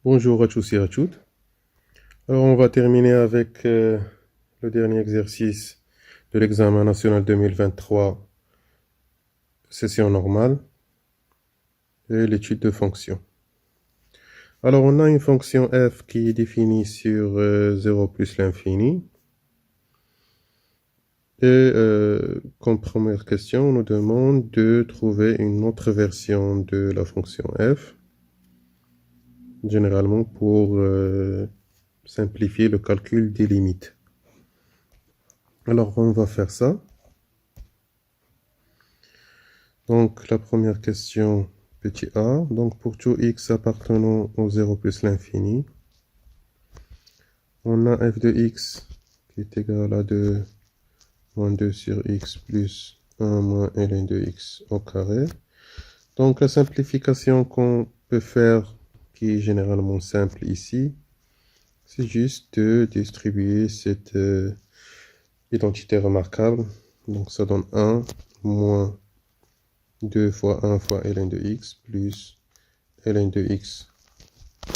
Bonjour à tous et à toutes. Alors, on va terminer avec le dernier exercice de l'examen national 2023, session normale, et l'étude de fonctions. Alors, on a une fonction f qui est définie sur 0 plus l'infini. Et comme première question, on nous demande de trouver une autre version de la fonction f, généralement pour simplifier le calcul des limites. Alors, on va faire ça. Donc, la première question, petit a. Donc, pour tout x appartenant au 0 plus l'infini, on a f de x qui est égal à 2 moins 2 sur x plus 1 moins ln de x au carré. Donc, la simplification qu'on peut faire, qui est généralement simple ici, c'est juste de distribuer cette identité remarquable. Donc, ça donne 1 moins 2 fois 1 fois ln de x plus ln de x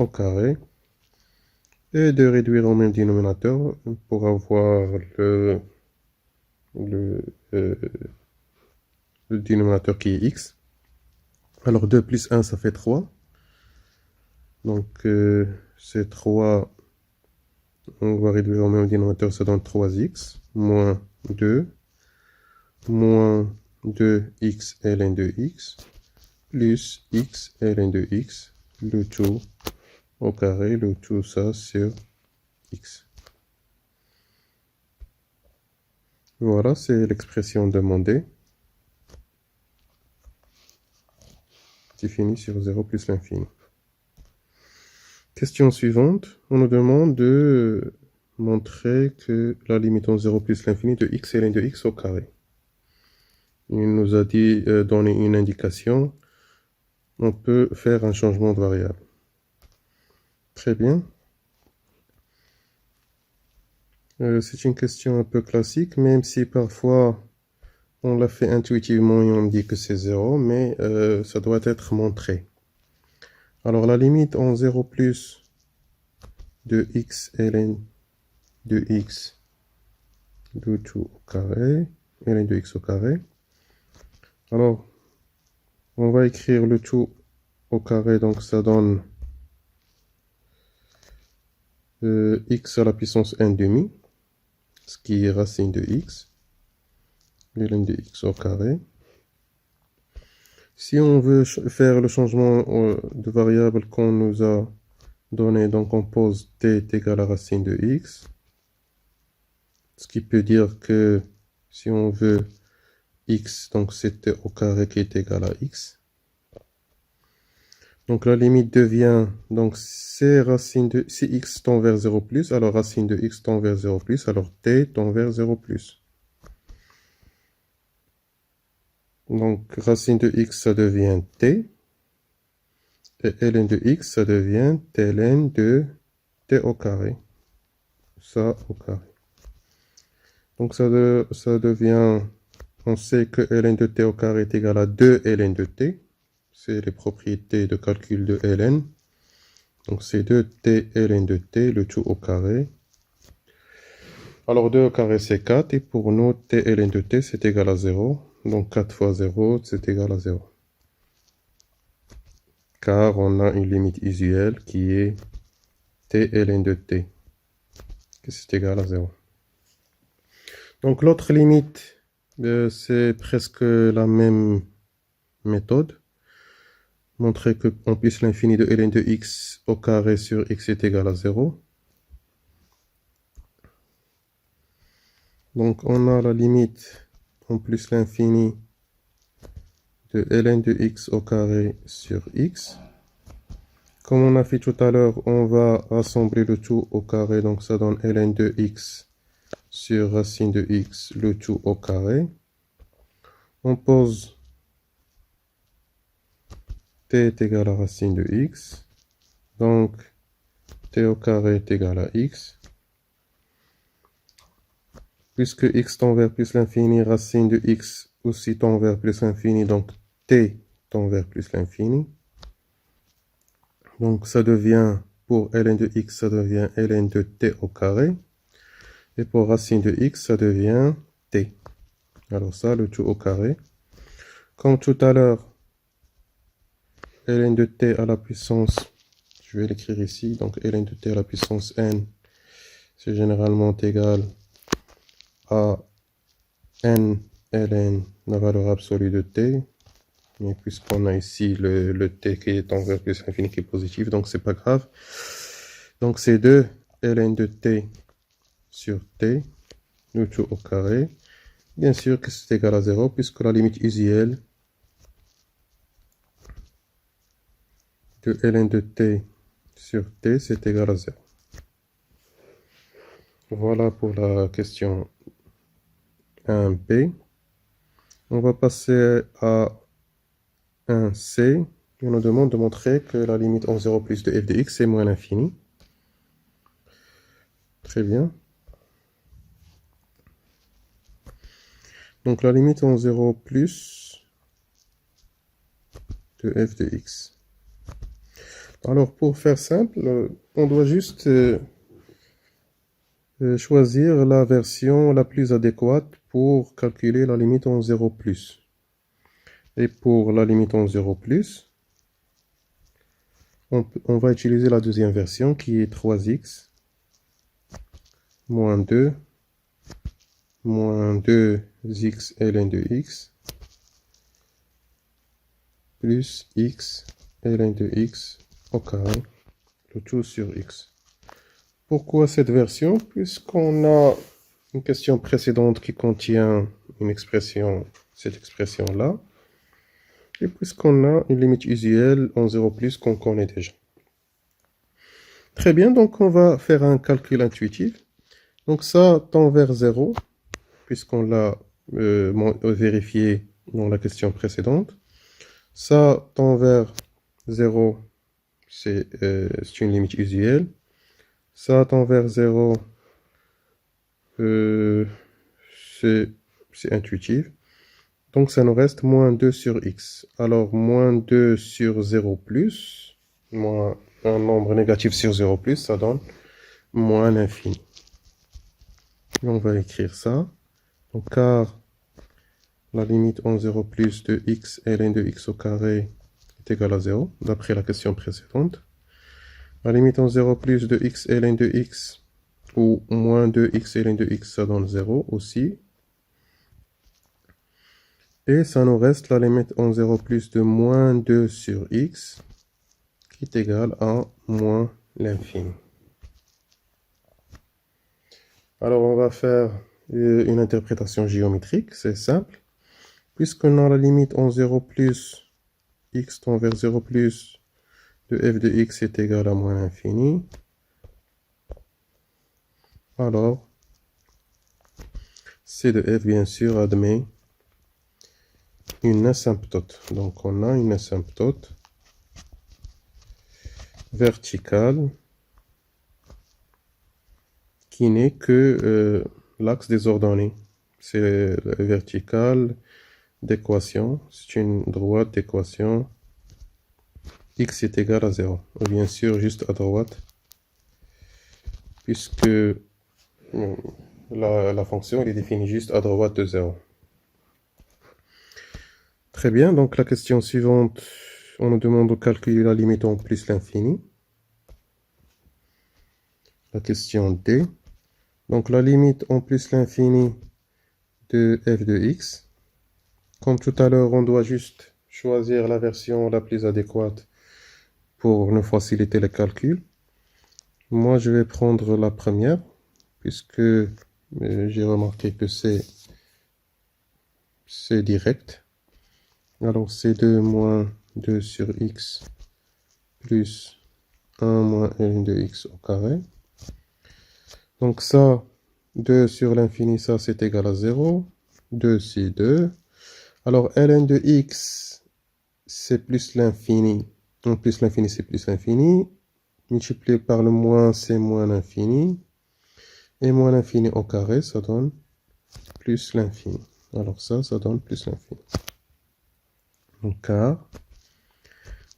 au carré. Et de réduire au même dénominateur pour avoir le dénominateur qui est x. Alors 2 plus 1, ça fait 3. Donc c'est 3, on va réduire au même dénominateur, ça donne 3x, moins 2, moins 2x ln de x, plus x ln de x, le tout au carré, le tout ça sur x. Voilà, c'est l'expression demandée. Définie sur 0 plus l'infini. Question suivante, on nous demande de montrer que la limite en 0 plus l'infini de x est ln de x au carré. Il nous a dit donner une indication. On peut faire un changement de variable. Très bien. C'est une question un peu classique, même si parfois on l'a fait intuitivement et on dit que c'est 0, mais ça doit être montré. Alors la limite en 0 plus de x ln de x, le tout au carré, ln de x au carré. Alors, on va écrire le tout au carré, donc ça donne x à la puissance 1 demi, ce qui est racine de x, ln de x au carré. Si on veut faire le changement de variable qu'on nous a donné, donc on pose t est égal à racine de x, ce qui peut dire que si on veut x, donc c'est t au carré qui est égal à x. Donc la limite devient, donc c'est racine de, si x tend vers 0 plus, alors racine de x tend vers 0 plus, alors t tend vers 0 plus. Donc racine de x, ça devient t, et ln de x, ça devient ln de t au carré. Ça au carré. Donc ça devient, on sait que ln de t au carré est égal à 2 ln de t. C'est les propriétés de calcul de ln. Donc c'est 2t ln de t, le tout au carré. Alors 2 au carré c'est 4, et pour nous t ln de t c'est égal à 0. Donc 4 fois 0 c'est égal à 0. Car on a une limite usuelle qui est t ln de t, qui c'est égal à 0. Donc l'autre limite, c'est presque la même méthode. Montrer que en plus l'infini de ln de x au carré sur x est égal à 0. Donc on a la limite en plus l'infini de ln de x au carré sur x. Comme on a fait tout à l'heure, on va rassembler le tout au carré, donc ça donne ln de x sur racine de x, le tout au carré. On pose t est égal à racine de x, donc t au carré est égal à x. Puisque x tend vers plus l'infini, racine de x aussi tend vers plus l'infini, donc t tend vers plus l'infini. Donc ça devient pour ln de x, ça devient ln de t au carré. Et pour racine de x, ça devient t. Alors ça, le tout au carré. Comme tout à l'heure, ln de t à la puissance, je vais l'écrire ici, donc ln de t à la puissance n, c'est généralement égal à n ln, la valeur absolue de t. Mais puisqu'on a ici le t qui est envers plus l'infini qui est positif, donc c'est pas grave. Donc c'est 2 ln de t sur t, le tout au carré. Bien sûr que c'est égal à 0, puisque la limite usuelle de ln de t sur t, c'est égal à 0. Voilà pour la question 1b. On va passer à 1c. On nous demande de montrer que la limite en 0 plus de f de x est moins l'infini. Très bien. Donc la limite en 0 plus de f de x. Alors pour faire simple, on doit juste choisir la version la plus adéquate pour calculer la limite en 0 plus. Et pour la limite en 0 plus, on va utiliser la deuxième version qui est 3x moins 2 moins 2x ln de x plus x ln de x au carré, le tout sur x. Pourquoi cette version? Puisqu'on a une question précédente qui contient une expression, cette expression-là, et puisqu'on a une limite usuelle en 0 plus qu'on connaît déjà. Très bien, donc on va faire un calcul intuitif. Donc ça tend vers 0, puisqu'on l'a vérifié dans la question précédente. Ça tend vers 0, c'est une limite usuelle. Ça tend vers 0, c'est intuitif. Donc ça nous reste moins 2 sur x. Alors moins 2 sur 0 plus, moins un nombre négatif sur 0 plus, ça donne moins l'infini. On va écrire ça. Donc car la limite en 0 plus de x ln de x au carré est égale à 0, d'après la question précédente. La limite en 0 plus de x ln de x, ou moins 2x ln de x, ça donne 0 aussi. Et ça nous reste la limite en 0 plus de moins 2 sur x, qui est égale à moins l'infini. Alors on va faire une interprétation géométrique, c'est simple. Puisqu'on a la limite en 0 plus, x tend vers 0 plus, de f de x est égal à moins l'infini. Alors, c de f, bien sûr, admet une asymptote. Donc, on a une asymptote verticale qui n'est que l'axe des ordonnées. C'est la verticale d'équation. C'est une droite d'équation x est égal à 0. Bien sûr, juste à droite, puisque la fonction elle est définie juste à droite de 0. Très bien, donc la question suivante, on nous demande de calculer la limite en plus l'infini. La question D. Donc la limite en plus l'infini de f de x. Comme tout à l'heure, on doit juste choisir la version la plus adéquate pour nous faciliter le calcul. Moi, je vais prendre la première, puisque j'ai remarqué que c'est direct. Alors, c'est 2 moins 2 sur x plus 1 moins ln de x au carré. Donc ça, 2 sur l'infini, ça c'est égal à 0. 2 c'est 2. Alors, ln de x, c'est plus l'infini. En plus l'infini, c'est plus l'infini. Multiplié par le moins, c'est moins l'infini. Et moins l'infini au carré, ça donne plus l'infini. Alors ça donne plus l'infini. Donc car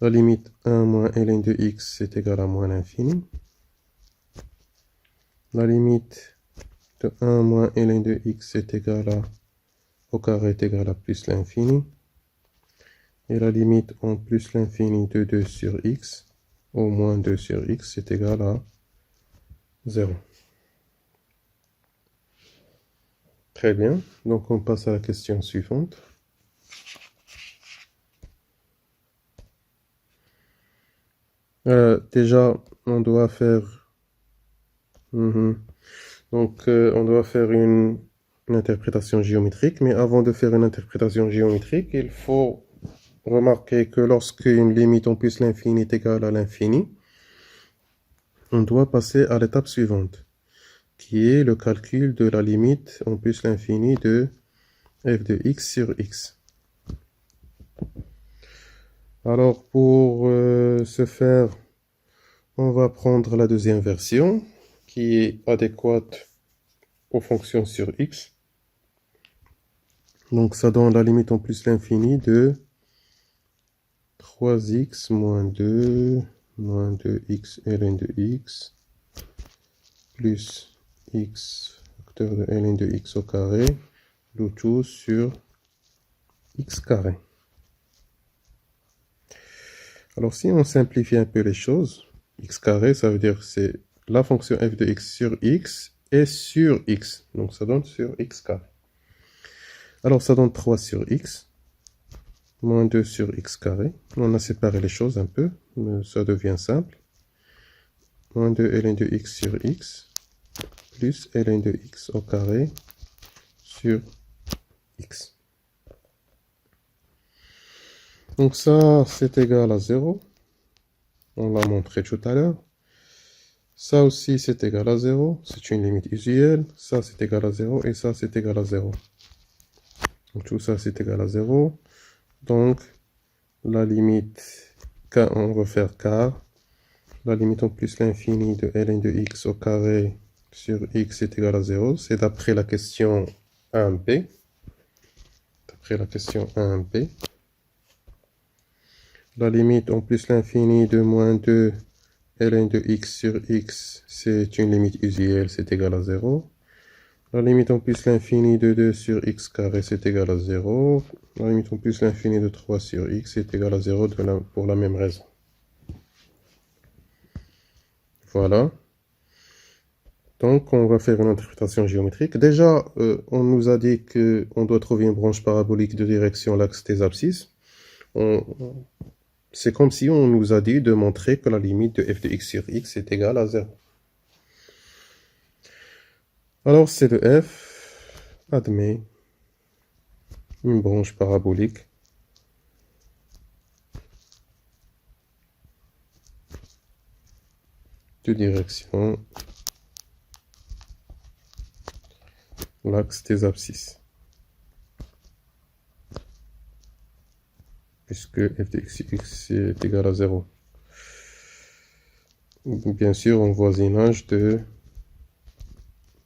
La limite 1 moins ln de x est égal à moins l'infini. La limite de 1 moins ln de x est égal à au carré est égal à plus l'infini. Et la limite en plus l'infini de 2 sur x au moins 2 sur x est égal à 0. Très bien, donc on passe à la question suivante. Déjà, on doit faire... Donc, on doit faire une interprétation géométrique, mais avant de faire une interprétation géométrique, il faut remarquer que lorsque une limite en plus l'infini est égale à l'infini, on doit passer à l'étape suivante, qui est le calcul de la limite en plus l'infini de f de x sur x. Alors, pour ce faire, on va prendre la deuxième version, qui est adéquate aux fonctions sur x. Donc, ça donne la limite en plus l'infini de 3x moins 2x ln de x plus x facteur de ln de x au carré, le tout sur x carré. Alors si on simplifie un peu les choses, x carré, ça veut dire c'est la fonction f de x sur x et sur x. Donc ça donne sur x carré. Alors ça donne 3 sur x moins 2 sur x carré. On a séparé les choses un peu, mais ça devient simple. Moins 2 ln de x sur x plus ln de x au carré sur x. Donc ça, c'est égal à 0. On l'a montré tout à l'heure. Ça aussi, c'est égal à 0. C'est une limite usuelle. Ça, c'est égal à 0. Et ça, c'est égal à 0. Donc tout ça, c'est égal à 0. Donc, la limite, on va faire car. La limite en plus l'infini de ln de x au carré sur x est égal à 0. C'est d'après la question 1b. D'après la question 1b. La limite en plus l'infini de moins 2 ln de x sur x, c'est une limite usuelle, c'est égal à 0. La limite en plus l'infini de 2 sur x carré, c'est égal à 0. La limite en plus l'infini de 3 sur x est égal à 0 pour la même raison. Voilà. Donc, on va faire une interprétation géométrique. Déjà, on nous a dit qu'on doit trouver une branche parabolique de direction l'axe des abscisses. C'est comme si on nous a dit de montrer que la limite de f de x sur x est égale à 0. Alors, C de f admet une branche parabolique de direction l'axe des abscisses. Puisque f de x sur x est égal à 0. Bien sûr, en voisinage de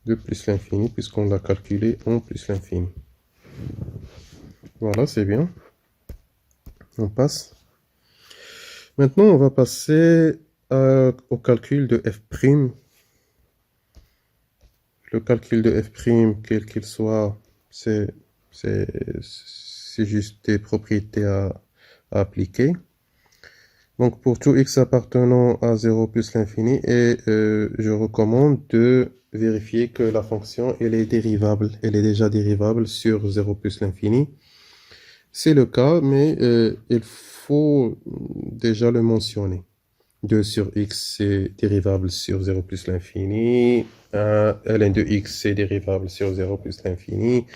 plus l'infini, puisqu'on l'a calculé en plus l'infini. Voilà, c'est bien. On passe. Maintenant, on va passer au calcul de f'. Le calcul de f', quel qu'il soit, c'est juste des propriétés à appliquer. Donc, pour tout x appartenant à 0 plus l'infini, et je recommande de vérifier que la fonction, elle est dérivable. Elle est déjà dérivable sur 0 plus l'infini. C'est le cas, mais il faut déjà le mentionner. 2 sur x, c'est dérivable sur 0 plus l'infini. Ln de x, c'est dérivable sur 0 plus l'infini.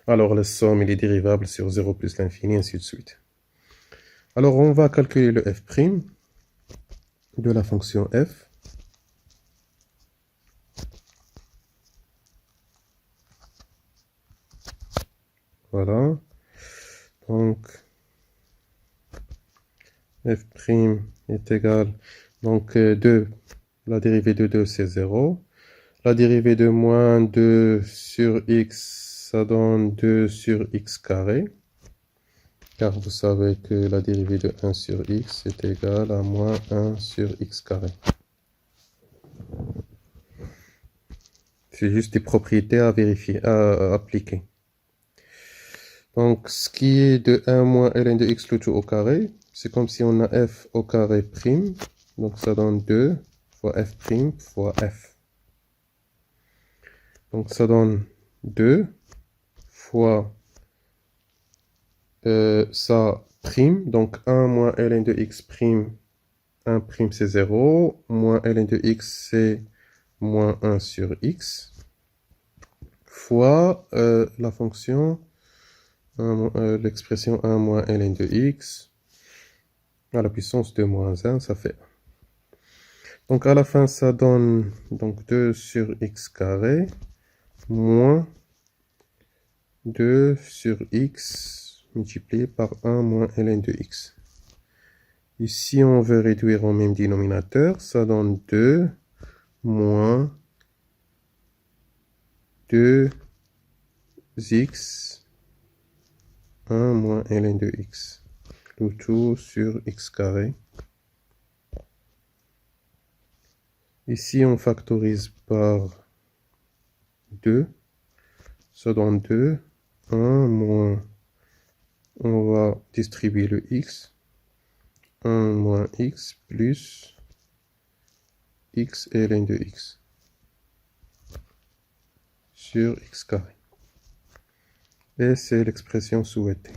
Alors, la somme, il est dérivable sur 0 plus l'infini, ainsi de suite. Alors, on va calculer le f' de la fonction f. Voilà. Donc, f' est égal, donc 2, la dérivée de 2, c'est 0. La dérivée de moins 2 sur x, ça donne 2 sur x carré. car vous savez que la dérivée de 1 sur x est égale à moins 1 sur x carré. C'est juste des propriétés à vérifier, à appliquer. Donc, ce qui est de 1 moins ln de x le tout au carré, c'est comme si on a f au carré prime. Donc, ça donne 2 fois f prime fois f. Donc, ça donne 2 fois ça prime. Donc, 1 moins ln de x prime. 1 prime, c'est 0. Moins ln de x, c'est moins 1 sur x. Fois la fonction, l'expression 1 moins ln de x à la puissance de moins 1, ça fait 1. Donc à la fin, ça donne donc 2 sur x carré moins 2 sur x multiplié par 1 moins ln de x. Ici, on veut réduire au même dénominateur, ça donne 2 moins 2x 1 moins ln de x. Le tout sur x carré. Ici, on factorise par 2. Ça donne 2. 1 moins, on va distribuer le x. 1 moins x plus x ln de x sur x carré. Et c'est l'expression souhaitée.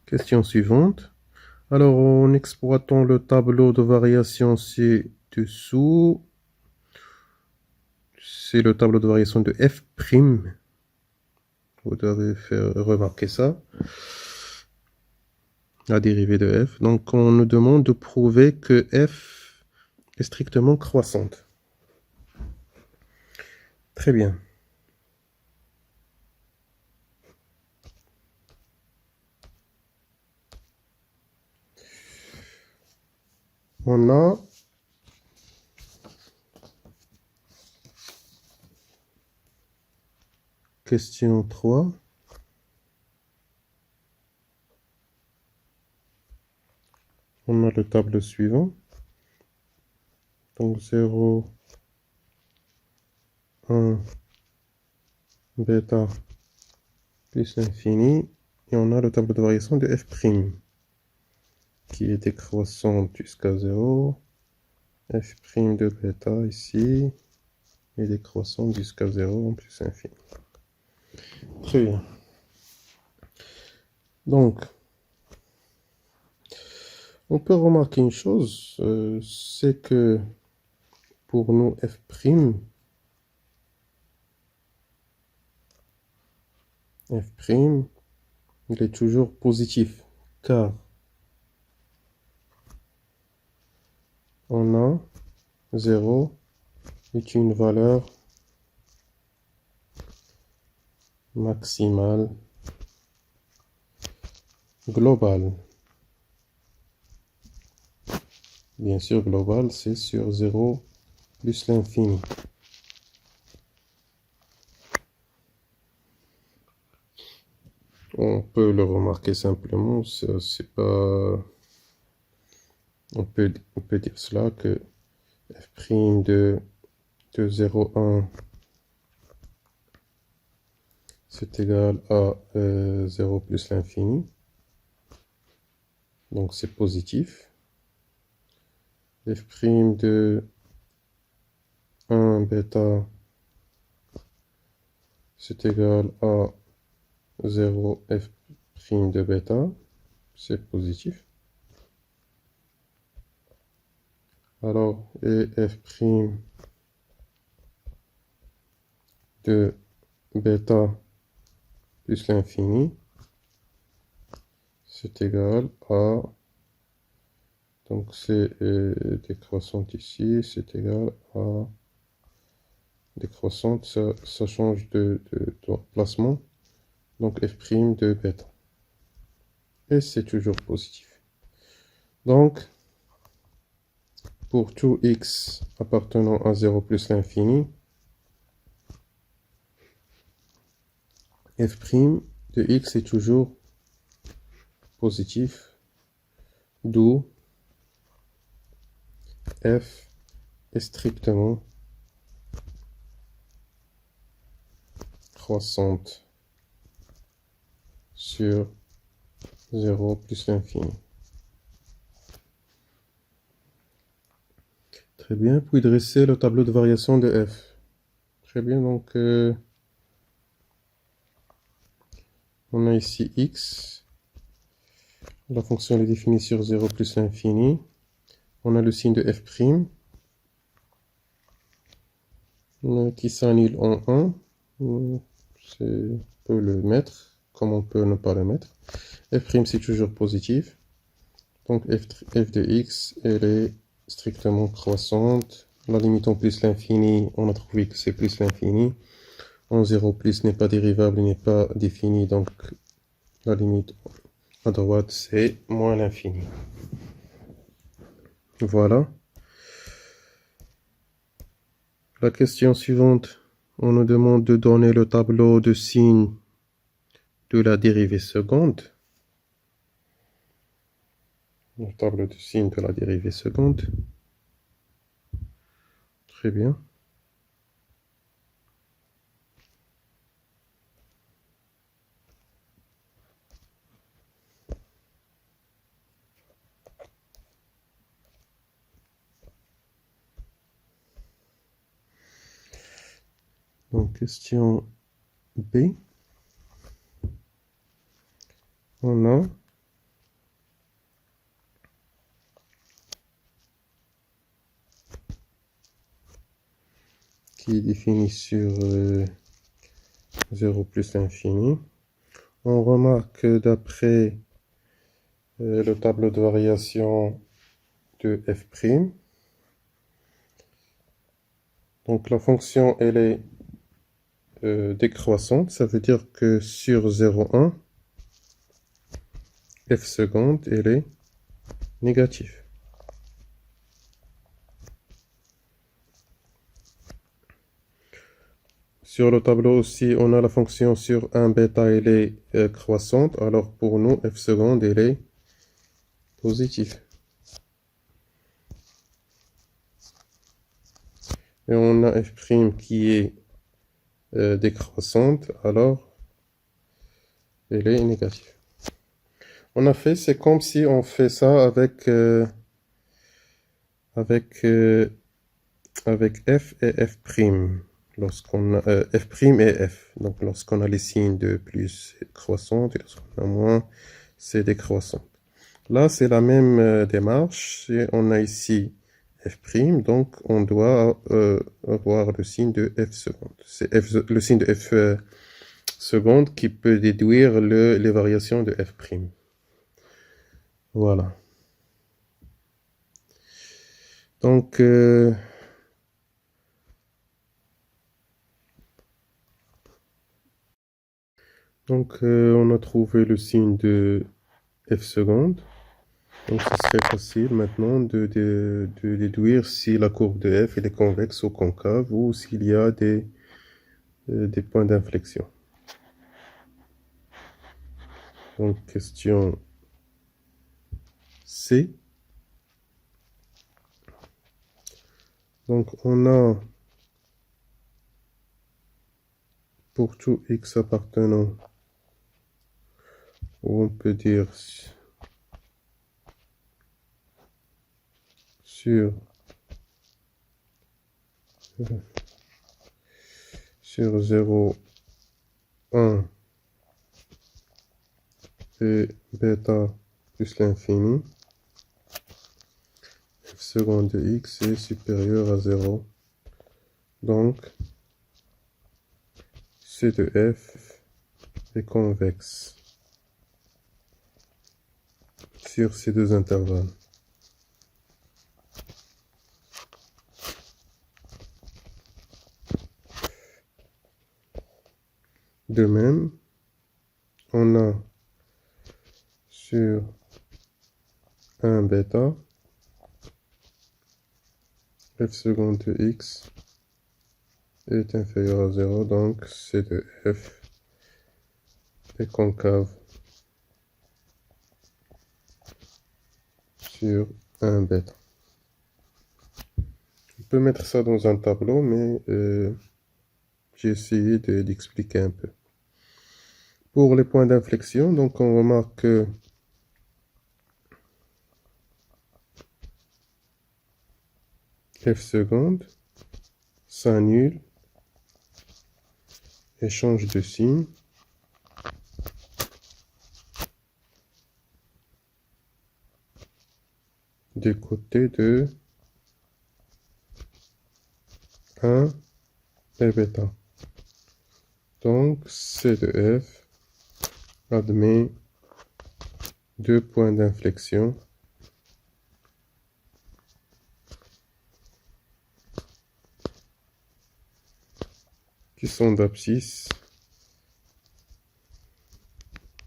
Question suivante. Alors, en exploitant le tableau de variation ci-dessous, c'est le tableau de variation de f'. Vous devez faire remarquer ça. La dérivée de f. Donc, on nous demande de prouver que f est strictement croissante. Très bien. On a question 3. On a le tableau suivant. Donc 0, 1, bêta plus l'infini. Et on a le tableau de variation de f' qui est décroissante jusqu'à 0. F' de bêta ici est décroissante jusqu'à 0 en plus infini. Très bien. Donc, on peut remarquer une chose, c'est que pour nous, f', il est toujours positif, car on a 0 est une valeur maximale globale. Bien sûr, global, c'est sur 0 plus l'infini. On peut le remarquer simplement, c'est pas... On peut dire cela que f' de 0,1 c'est égal à 0 plus l'infini. Donc c'est positif. F' de 1 bêta c'est égal à 0 f' de bêta. C'est positif. Alors, et f' de bêta plus l'infini, c'est égal à, donc c'est décroissante ici, c'est égal à, décroissante, ça change de placement, donc f' de bêta. Et c'est toujours positif. Donc, pour tout x appartenant à 0 plus l'infini, f' de x est toujours positif, d'où f est strictement croissante sur 0 plus l'infini. Très bien, puis dresser le tableau de variation de f. Très bien, donc on a ici x. La fonction est définie sur 0 plus l'infini. On a le signe de f' qui s'annule en 1. On peut le mettre, comme on peut ne pas le mettre. F' c'est toujours positif. Donc f de x, elle est strictement croissante. La limite en plus l'infini, on a trouvé que c'est plus l'infini. En 0 plus n'est pas dérivable, n'est pas défini, donc la limite à droite c'est moins l'infini. Voilà. La question suivante, on nous demande de donner le tableau de signes de la dérivée seconde. Le tableau de signes de la dérivée seconde. Très bien. Donc, question B. On a qui est défini sur 0 plus l'infini. On remarque que d'après le tableau de variation de f', donc la fonction elle est décroissante, ça veut dire que sur 0,1, f seconde elle est négative. Sur le tableau aussi, on a la fonction sur 1 bêta, elle est croissante. Alors pour nous, f seconde, elle est positive. Et on a f' qui est décroissante, alors elle est négative. On a fait, c'est comme si on fait ça avec f et f'. Lorsqu'on a f' et f. Donc lorsqu'on a les signes de plus croissante et lorsqu'on a moins, c'est décroissante. Là, c'est la même démarche. On a ici f', donc on doit avoir le signe de f seconde. C'est le signe de f seconde qui peut déduire les variations de f'. Voilà. Donc, on a trouvé le signe de f seconde. Donc, ce serait facile maintenant de déduire si la courbe de f est convexe ou concave ou s'il y a des points d'inflexion. Donc, question C. Donc, on a pour tout x appartenant, ou on peut dire sur 0, 1 et bêta plus l'infini, f seconde de x est supérieur à 0. Donc, C de f est convexe sur ces deux intervalles. De même, on a sur 1 bêta f seconde de x est inférieur à 0, donc c de f est concave sur un bêta. On peut mettre ça dans un tableau, mais j'ai essayé d'expliquer un peu. Pour les points d'inflexion, donc on remarque que f seconde s'annule et change de signe du côté de 1 et bêta. Donc C de f admet deux points d'inflexion qui sont d'abscisse,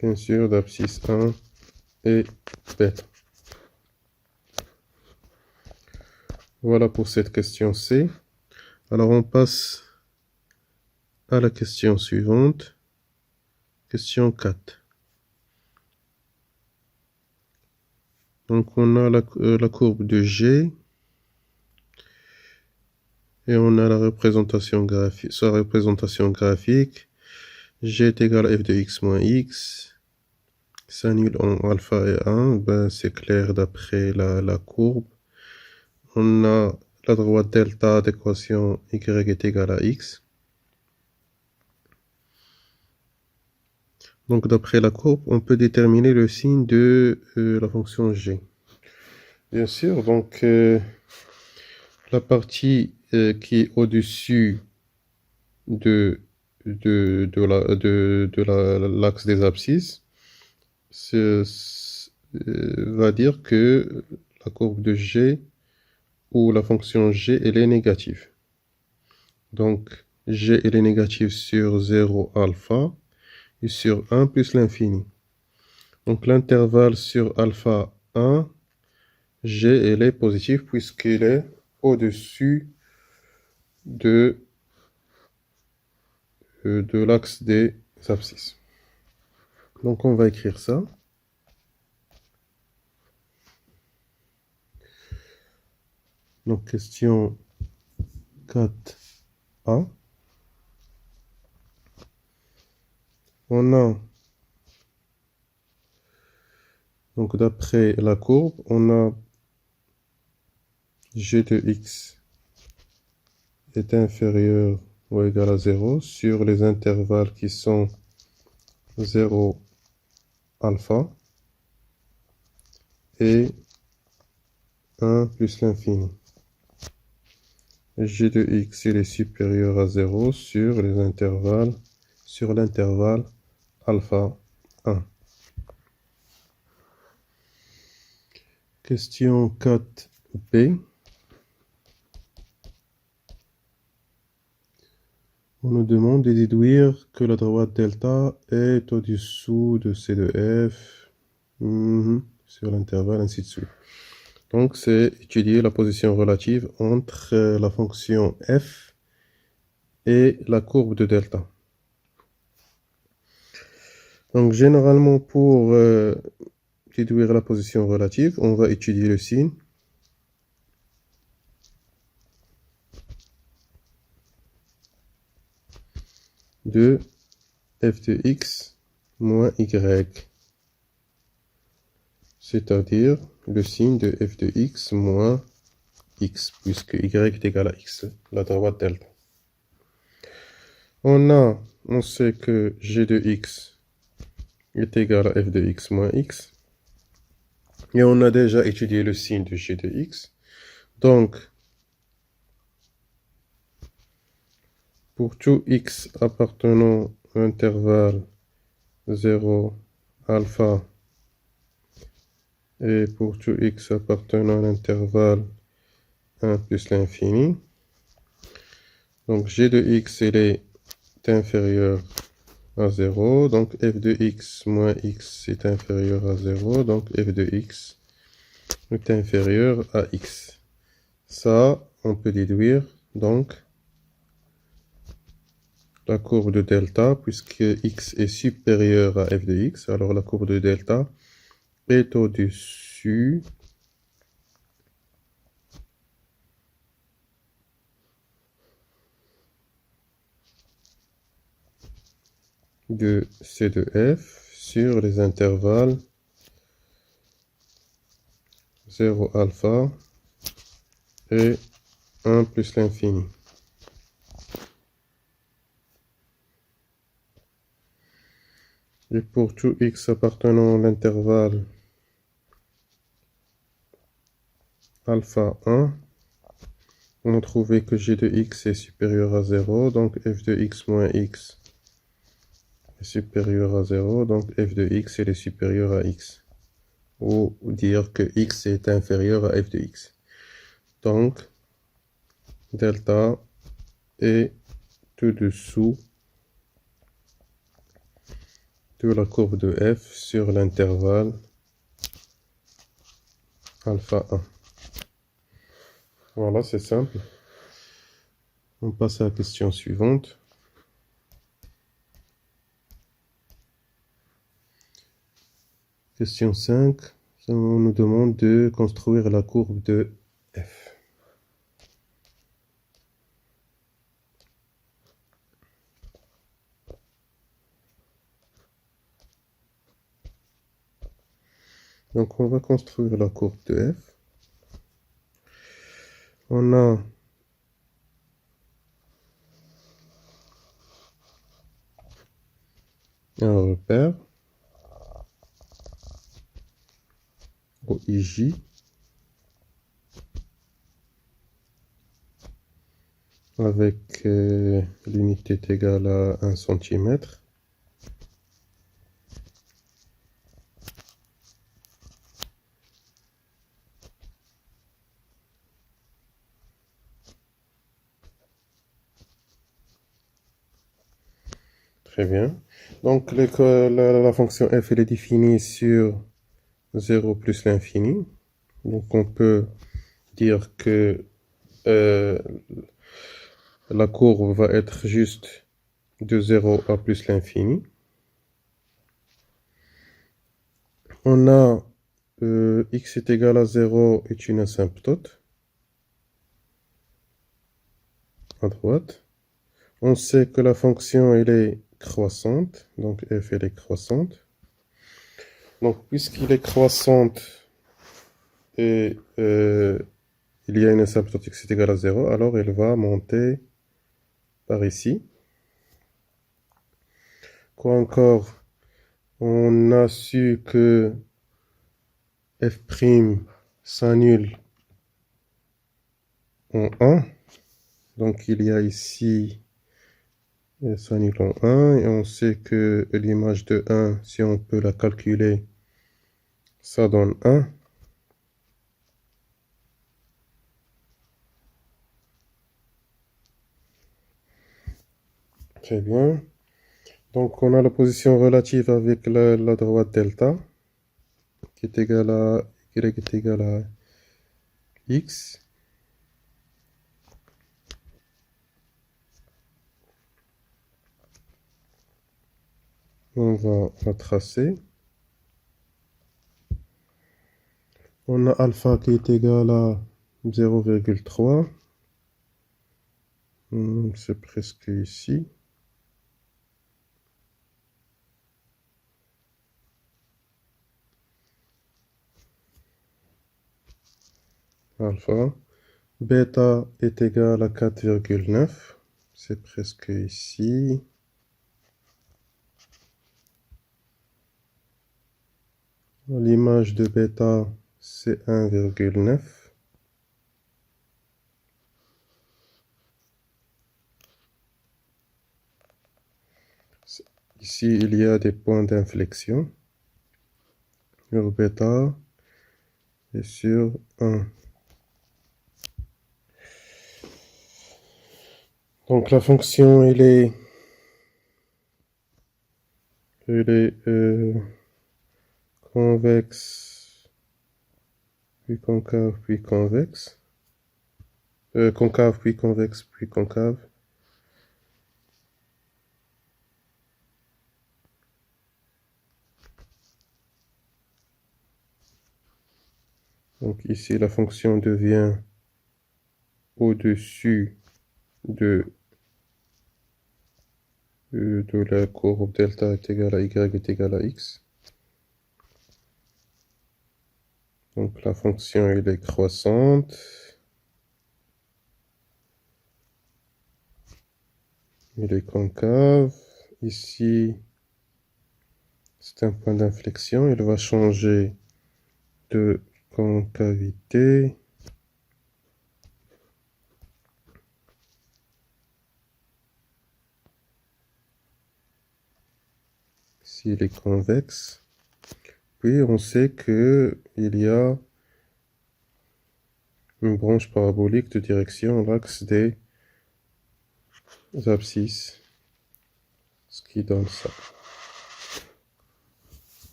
bien sûr, d'abscisse 1 et bêta. Voilà pour cette question C. Alors on passe à la question suivante, question 4. Donc on a la courbe de G et on a la représentation graphique, sa représentation graphique. G est égal à f de x moins x, s'annule en alpha et 1, ben c'est clair d'après la courbe. On a la droite delta d'équation y est égal à x. Donc d'après la courbe, on peut déterminer le signe de la fonction g. Bien sûr, donc la partie qui est au-dessus de l'axe des abscisses va dire que la courbe de g ou la fonction g, elle est négative. Donc, g, elle est négative sur 0 alpha et sur 1 plus l'infini. Donc, l'intervalle sur alpha 1, g, elle est positive puisqu'elle est au-dessus de l'axe des abscisses. Donc, on va écrire ça. Donc, question 4a. On a, donc d'après la courbe, on a g de x est inférieur ou égal à 0 sur les intervalles qui sont 0 alpha et 1 plus l'infini. G de x il est supérieur à 0 sur l'intervalle alpha 1. Question 4b. On nous demande de déduire que la droite delta est au-dessous de C de f sur l'intervalle, ainsi de suite. Donc, c'est étudier la position relative entre la fonction f et la courbe de delta. Donc, généralement, pour déduire la position relative, on va étudier le signe. De f de x moins y, c'est-à-dire le signe de f de x moins x, puisque y est égal à x, la droite delta. On sait que g de x est égal à f de x moins x, et on a déjà étudié le signe de g de x. Donc, pour tout x appartenant à l'intervalle 0 alpha et pour tout x appartenant à l'intervalle 1 plus l'infini, donc g de x il est inférieur à 0, donc f de x moins x est inférieur à 0, donc f de x est inférieur à x. Ça, on peut déduire donc la courbe de delta, puisque x est supérieur à f de x, alors la courbe de delta est au-dessus de C de f sur les intervalles 0 alpha et 1 plus l'infini. Et pour tout x appartenant à l'intervalle alpha 1, on a trouvé que g de x est supérieur à 0, donc f de x moins x est supérieur à 0, donc f de x est supérieur à x. Ou dire que x est inférieur à f de x. Donc, delta est tout dessous de la courbe de f sur l'intervalle alpha 1. Voilà, c'est simple. On passe à la question suivante. Question 5. On nous demande de construire la courbe de f. Donc, on va construire la courbe de f. On a un repère au IJ avec l'unité est égale à 1 cm. Très bien. Donc, la fonction f elle est définie sur 0 plus l'infini. Donc, on peut dire que la courbe va être juste de 0 à plus l'infini. On a x est égal à 0 est une asymptote à droite. On sait que la fonction elle est croissante, donc f elle est croissante. Donc puisqu'il est croissante et il y a une asymptote x est égal à 0, alors elle va monter par ici. Quoi encore? On a su que f' s'annule en 1. Donc il y a ici s'annule en 1. Et on sait que l'image de 1, si on peut la calculer, ça donne 1. Très bien. Donc on a la position relative avec la droite delta, qui est égale à y est égal à x. On va la tracer. On a alpha qui est égal à 0,3. C'est presque ici. Alpha. Bêta est égal à 4,9. C'est presque ici. L'image de bêta, c'est 1,9. Ici, il y a des points d'inflexion sur bêta et sur 1. Donc la fonction, elle est convexe, puis concave, puis convexe. concave, puis convexe, puis concave. Donc ici, la fonction devient au-dessus de la courbe delta est égale à y est égale à x. Donc la fonction elle est croissante. Elle est concave. Ici, c'est un point d'inflexion. Il va changer de concavité. Ici, il est convexe. Puis, on sait qu'il y a une branche parabolique de direction l'axe des abscisses, ce qui donne ça.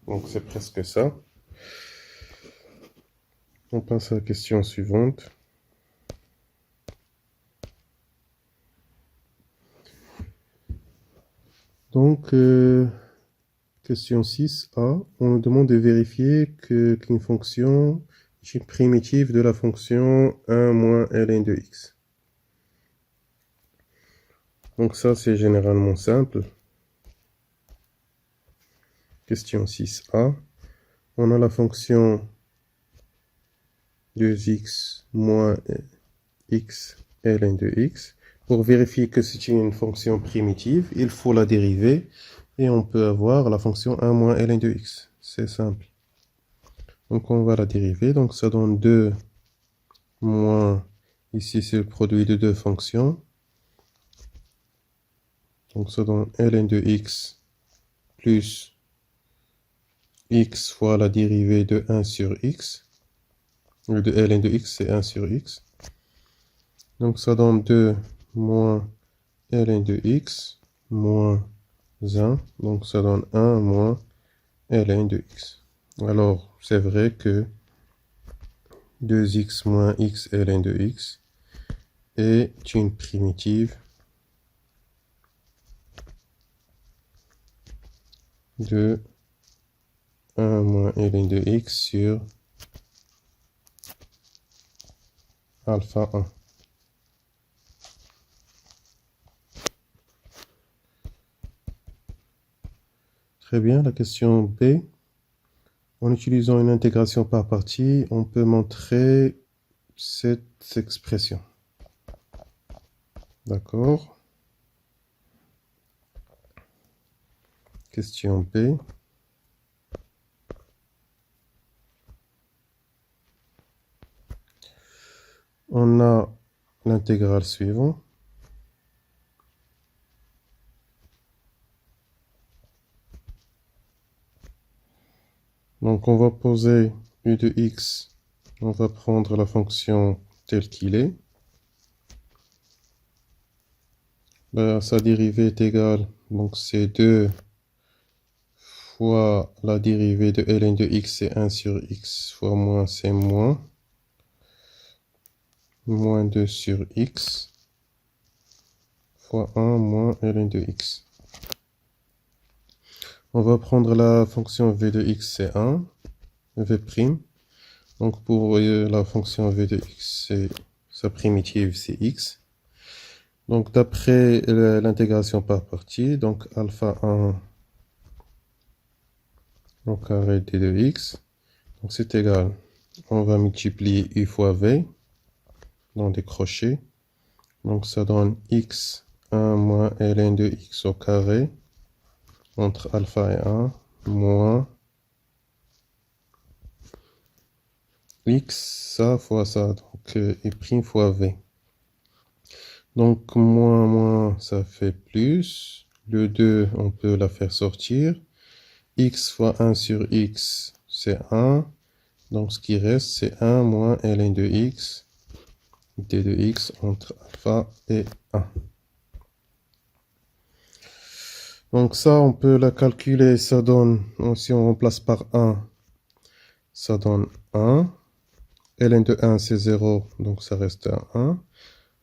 Donc, c'est presque ça. On passe à la question suivante. Donc, question 6a, on nous demande de vérifier qu'une fonction est une primitive de la fonction 1 moins ln de x. Donc ça, c'est généralement simple. Question 6a, on a la fonction 2x moins x ln de x. Pour vérifier que c'est une fonction primitive, il faut la dériver et on peut avoir la fonction 1 moins ln de x. C'est simple. Donc on va la dériver, donc ça donne 2 moins, ici c'est le produit de deux fonctions. Donc ça donne ln de x plus x fois la dérivée de 1 sur x. Le de ln de x c'est 1 sur x. Donc ça donne 2 moins ln de x moins 1. Donc ça donne 1 moins ln de x. Alors c'est vrai que 2x moins x ln de x est une primitive de 1 moins ln de x sur alpha 1. Très bien, la question B. En utilisant une intégration par partie, on peut montrer cette expression. D'accord. Question B. On a l'intégrale suivante. Donc on va poser u de x, on va prendre la fonction telle qu'il est. Sa dérivée est égale, donc c'est 2 fois la dérivée de ln de x, c'est 1 sur x, fois moins, c'est moins 2 sur x, fois 1 moins ln de x. On va prendre la fonction v de x, c'est 1, v'. Donc pour la fonction v de x, sa primitive, c'est x. Donc d'après l'intégration par partie, donc alpha 1 au carré d de x, donc c'est égal, on va multiplier u fois v dans des crochets, donc ça donne x 1 moins ln de x au carré entre alpha et 1 moins x ça fois ça, donc i' fois v. Donc moins ça fait plus, le 2 on peut la faire sortir, x fois 1 sur x c'est 1, donc ce qui reste c'est 1 moins ln de x, d de x entre alpha et 1. Donc ça on peut la calculer, ça donne, si on remplace par 1, ça donne 1, ln de 1 c'est 0, donc ça reste un 1,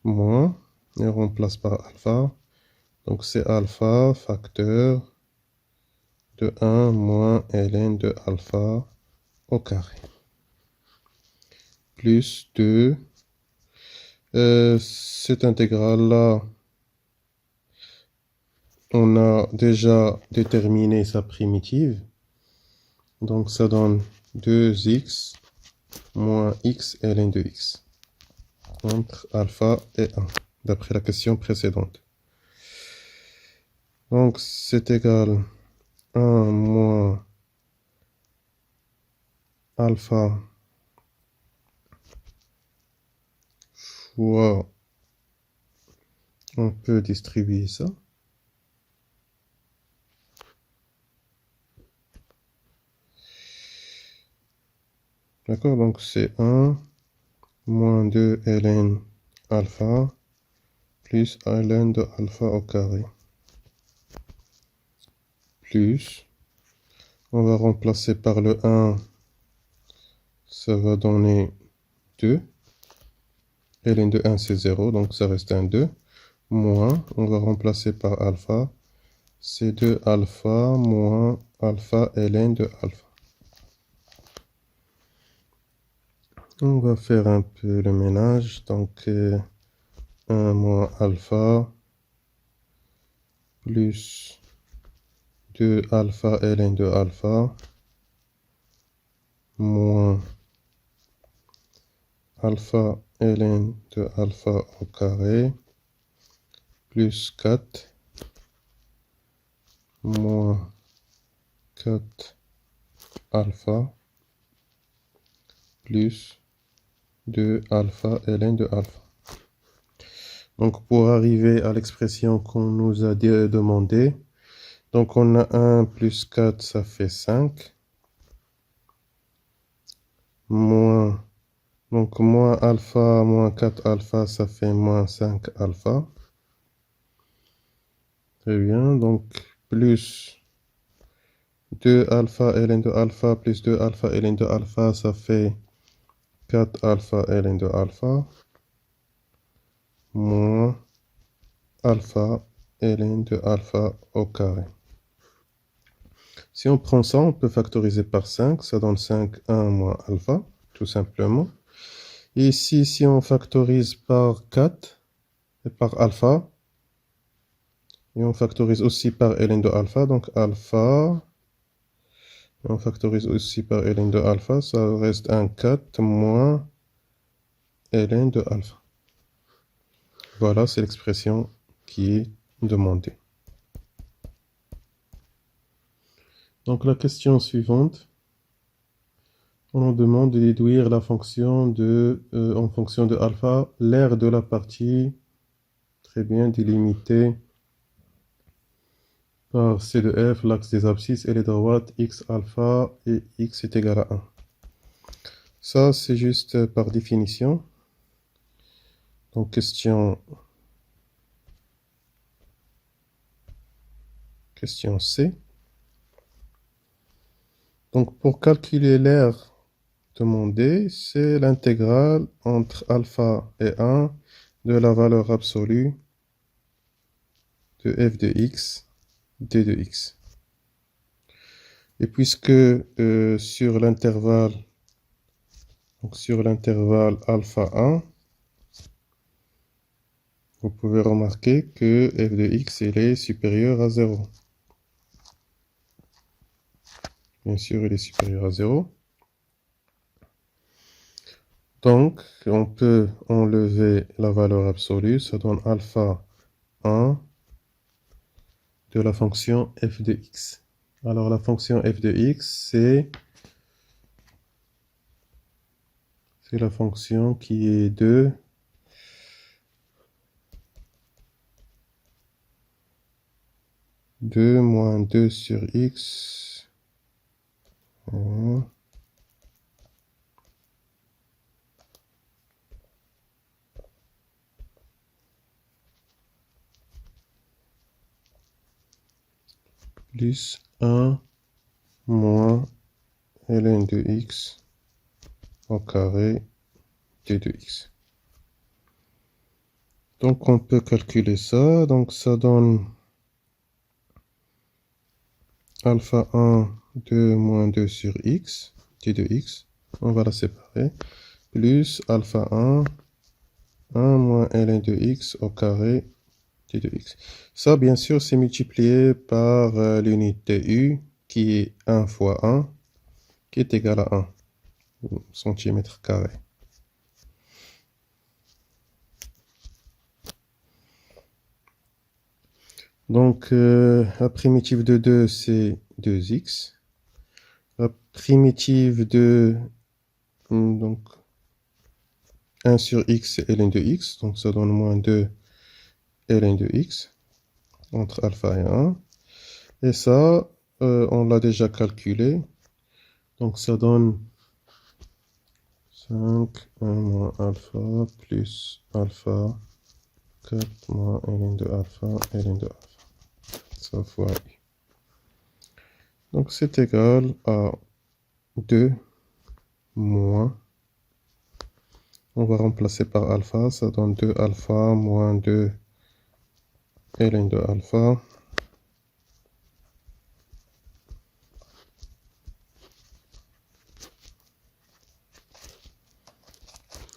moins, et on remplace par alpha, donc c'est alpha facteur de 1 moins ln de alpha au carré, plus 2, cette intégrale-là, on a déjà déterminé sa primitive, donc ça donne 2x moins x ln de x entre alpha et 1, d'après la question précédente. Donc c'est égal à 1 moins alpha fois, on peut distribuer ça. D'accord, donc c'est 1 moins 2 ln alpha plus ln de alpha au carré. Plus, on va remplacer par le 1, ça va donner 2. ln de 1 c'est 0, donc ça reste un 2. Moins, on va remplacer par alpha, c'est 2 alpha moins alpha ln de alpha. On va faire un peu le ménage, donc 1 moins alpha plus 2 alpha ln de alpha moins alpha ln de alpha au carré plus 4 moins 4 alpha plus 2 alpha ln de alpha. Donc pour arriver à l'expression qu'on nous a demandé, donc on a 1 plus 4, ça fait 5. Moins, donc moins alpha moins 4 alpha, ça fait moins 5 alpha. Très bien, donc plus 2 alpha ln de alpha plus 2 alpha ln de alpha, ça fait 4 alpha ln de alpha moins alpha ln de alpha au carré. Si on prend ça, on peut factoriser par 5, ça donne 5, 1 moins alpha, tout simplement. Et ici, si on factorise par 4 et par alpha, et on factorise aussi par ln de alpha, donc alpha, et on factorise aussi par ln de alpha, ça reste un 4 moins ln de alpha. Voilà, c'est l'expression qui est demandée. Donc la question suivante, on nous demande de déduire la fonction en fonction de alpha, l'aire de la partie, très bien délimitée par C de F, l'axe des abscisses et les droites x alpha et x est égal à 1. Ça, c'est juste par définition. Donc question C. Donc pour calculer l'aire demandée, c'est l'intégrale entre alpha et 1 de la valeur absolue de f de x, d de x. Et puisque sur l'intervalle alpha 1, vous pouvez remarquer que f de x il est supérieur à 0. Bien sûr, il est supérieur à 0. Donc, on peut enlever la valeur absolue, ça donne alpha 1 de la fonction f de x. Alors, la fonction f de x, c'est la fonction qui est de 2 moins 2 sur x plus 1 moins ln de x au carré t de x. Donc on peut calculer ça. Donc ça donne alpha 1, 2 moins 2 sur x, t de x. On va la séparer. Plus alpha 1, 1 moins ln de x au carré t de x. Ça, bien sûr, c'est multiplié par l'unité u, qui est 1 fois 1, qui est égal à 1 centimètre carré. Donc, la primitive de 2, c'est 2x. La primitive de donc 1 sur x, c'est ln de x. Donc, ça donne moins 2 ln de x entre alpha et 1. Et ça, on l'a déjà calculé. Donc, ça donne 5, 1 moins alpha, plus alpha, 4 moins ln de alpha, ln de alpha. Ça fois i. Donc, c'est égal à 2 moins. On va remplacer par alpha. Ça donne 2 alpha moins 2 ln de alpha.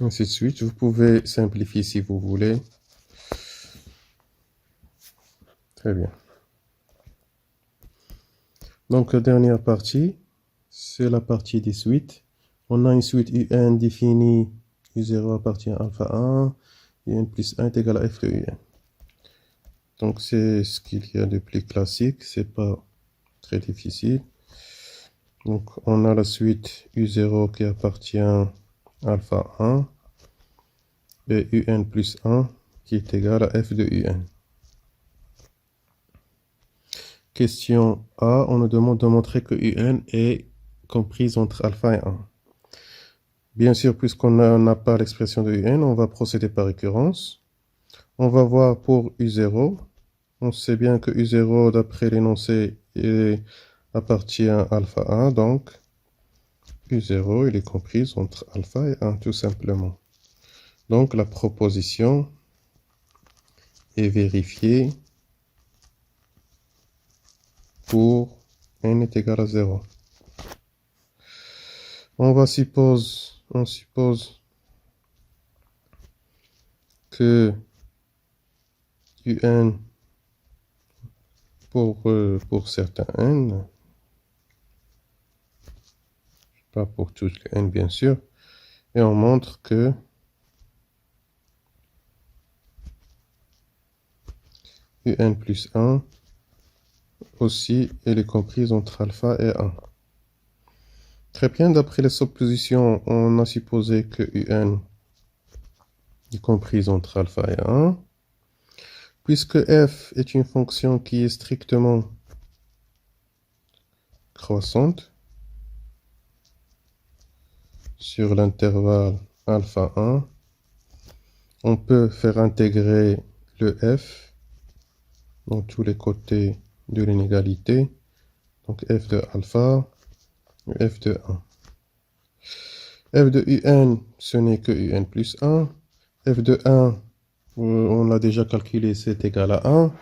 Ainsi de suite. Vous pouvez simplifier si vous voulez. Très bien. Donc, la dernière partie, c'est la partie des suites. On a une suite un définie, u0 appartient à alpha 1, un plus 1 est égal à f de un. Donc, c'est ce qu'il y a de plus classique, c'est pas très difficile. Donc, on a la suite u0 qui appartient à alpha 1 et un plus 1 qui est égal à f de un. Question A, on nous demande de montrer que un est comprise entre alpha et 1. Bien sûr, puisqu'on n'a pas l'expression de un, on va procéder par récurrence. On va voir pour u0. On sait bien que u0, d'après l'énoncé, appartient à alpha 1. Donc, u0, il est comprise entre alpha et 1, tout simplement. Donc, la proposition est vérifiée pour n est égal à 0. On suppose que un pour certains n, pas pour tous les n bien sûr, et on montre que un plus 1 aussi, elle est comprise entre alpha et 1. Très bien, d'après les suppositions, on a supposé que un est comprise entre alpha et 1. Puisque f est une fonction qui est strictement croissante sur l'intervalle alpha 1, on peut faire intégrer le f dans tous les côtés de l'inégalité. Donc f de alpha, f de 1. f de un, ce n'est que un plus 1. f de 1, on l'a déjà calculé, c'est égal à 1.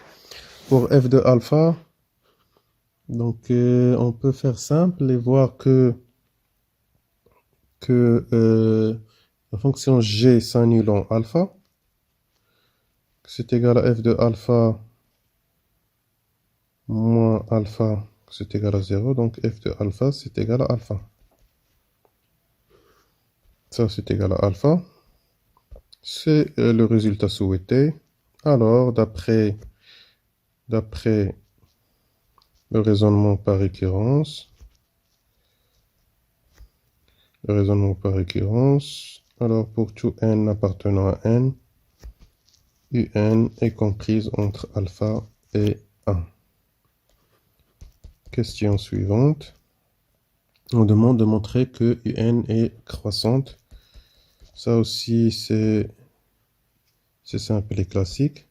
Pour f de alpha, donc on peut faire simple et voir que la fonction g s'annule en alpha. C'est égal à f de alpha moins alpha, c'est égal à 0. Donc f de alpha, c'est égal à alpha. Ça, c'est égal à alpha. C'est le résultat souhaité. Alors, d'après le raisonnement par récurrence, alors pour tout n appartenant à n, un est comprise entre alpha et 1. Question suivante. On demande de montrer que un est croissante. Ça aussi, c'est simple et classique.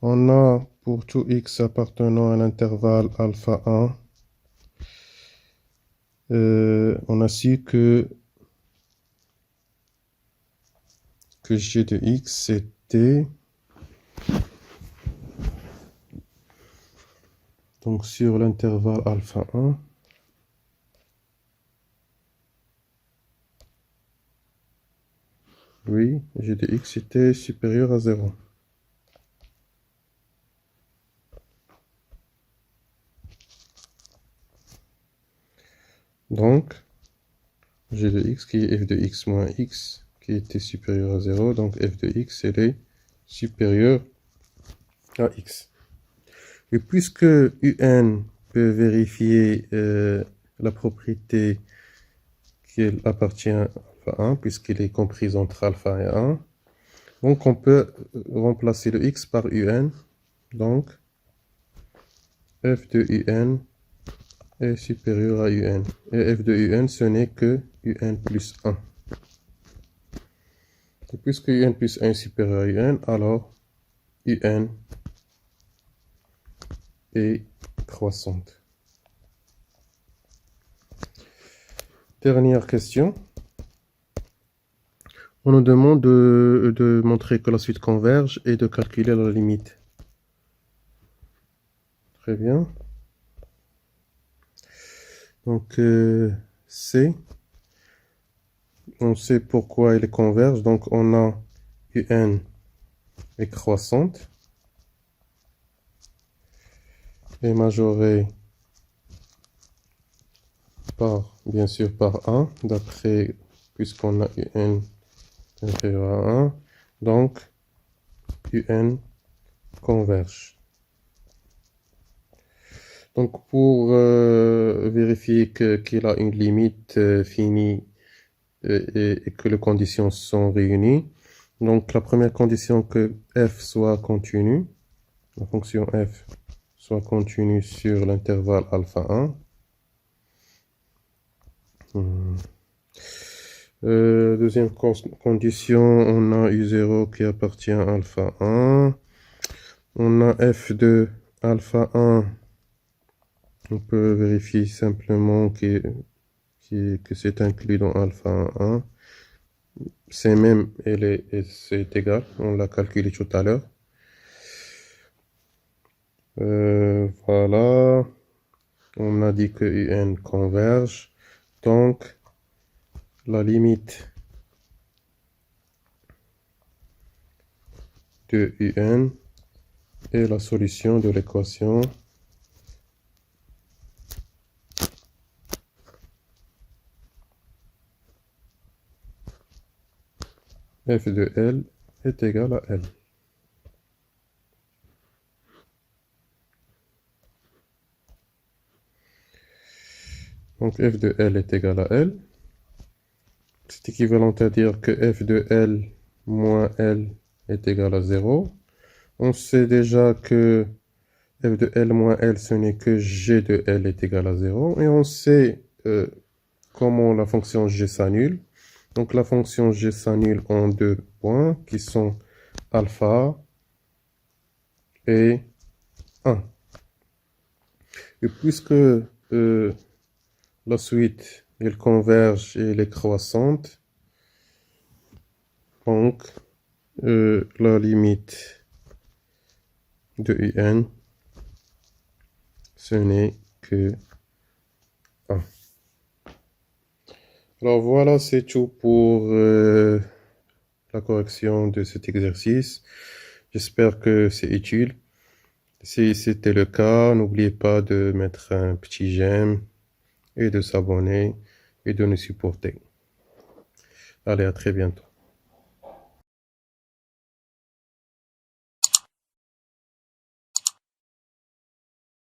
On a pour tout x appartenant à l'intervalle alpha 1, on a su que que g de x c'était donc sur l'intervalle alpha 1, oui, g de x était supérieur à 0. Donc, g de x qui est f de x moins x qui était supérieur à 0, donc f de x elle est supérieure à x. Et puisque un peut vérifier la propriété qu'il appartient à alpha 1, puisqu'il est compris entre alpha et 1, donc on peut remplacer le x par un, donc f de un est supérieur à un. Et f de un, ce n'est que un plus 1. Et puisque un plus 1 est supérieur à un, alors un est croissante. Dernière question. On nous demande de montrer que la suite converge et de calculer la limite. Très bien. Donc, C, on sait pourquoi elle converge. Donc, on a un est croissante et majorée par, bien sûr, par 1, d'après, puisqu'on a un inférieur à 1. Donc, un converge. Donc, pour vérifier qu'il a une limite finie et que les conditions sont réunies, donc la première condition que f soit continue, la fonction f soit continue sur l'intervalle alpha 1. Deuxième condition, on a u0 qui appartient à alpha 1. On a f de alpha 1. On peut vérifier simplement que c'est inclus dans alpha 1. C'est même, c'est égal, on l'a calculé tout à l'heure. Voilà, on a dit que un converge, donc la limite de un est la solution de l'équation f de L est égal à L. Donc f de L est égal à L. C'est équivalent à dire que f de L moins L est égal à 0. On sait déjà que f de L moins L, ce n'est que g de L est égal à 0. Et on sait comment la fonction g s'annule. Donc la fonction g s'annule en deux points qui sont alpha et 1. Et puisque la suite elle converge et elle est croissante, donc la limite de un, ce n'est que 1. Alors voilà, c'est tout pour la correction de cet exercice. J'espère que c'est utile. Si c'était le cas, n'oubliez pas de mettre un petit j'aime et de s'abonner et de nous supporter. Allez, à très bientôt.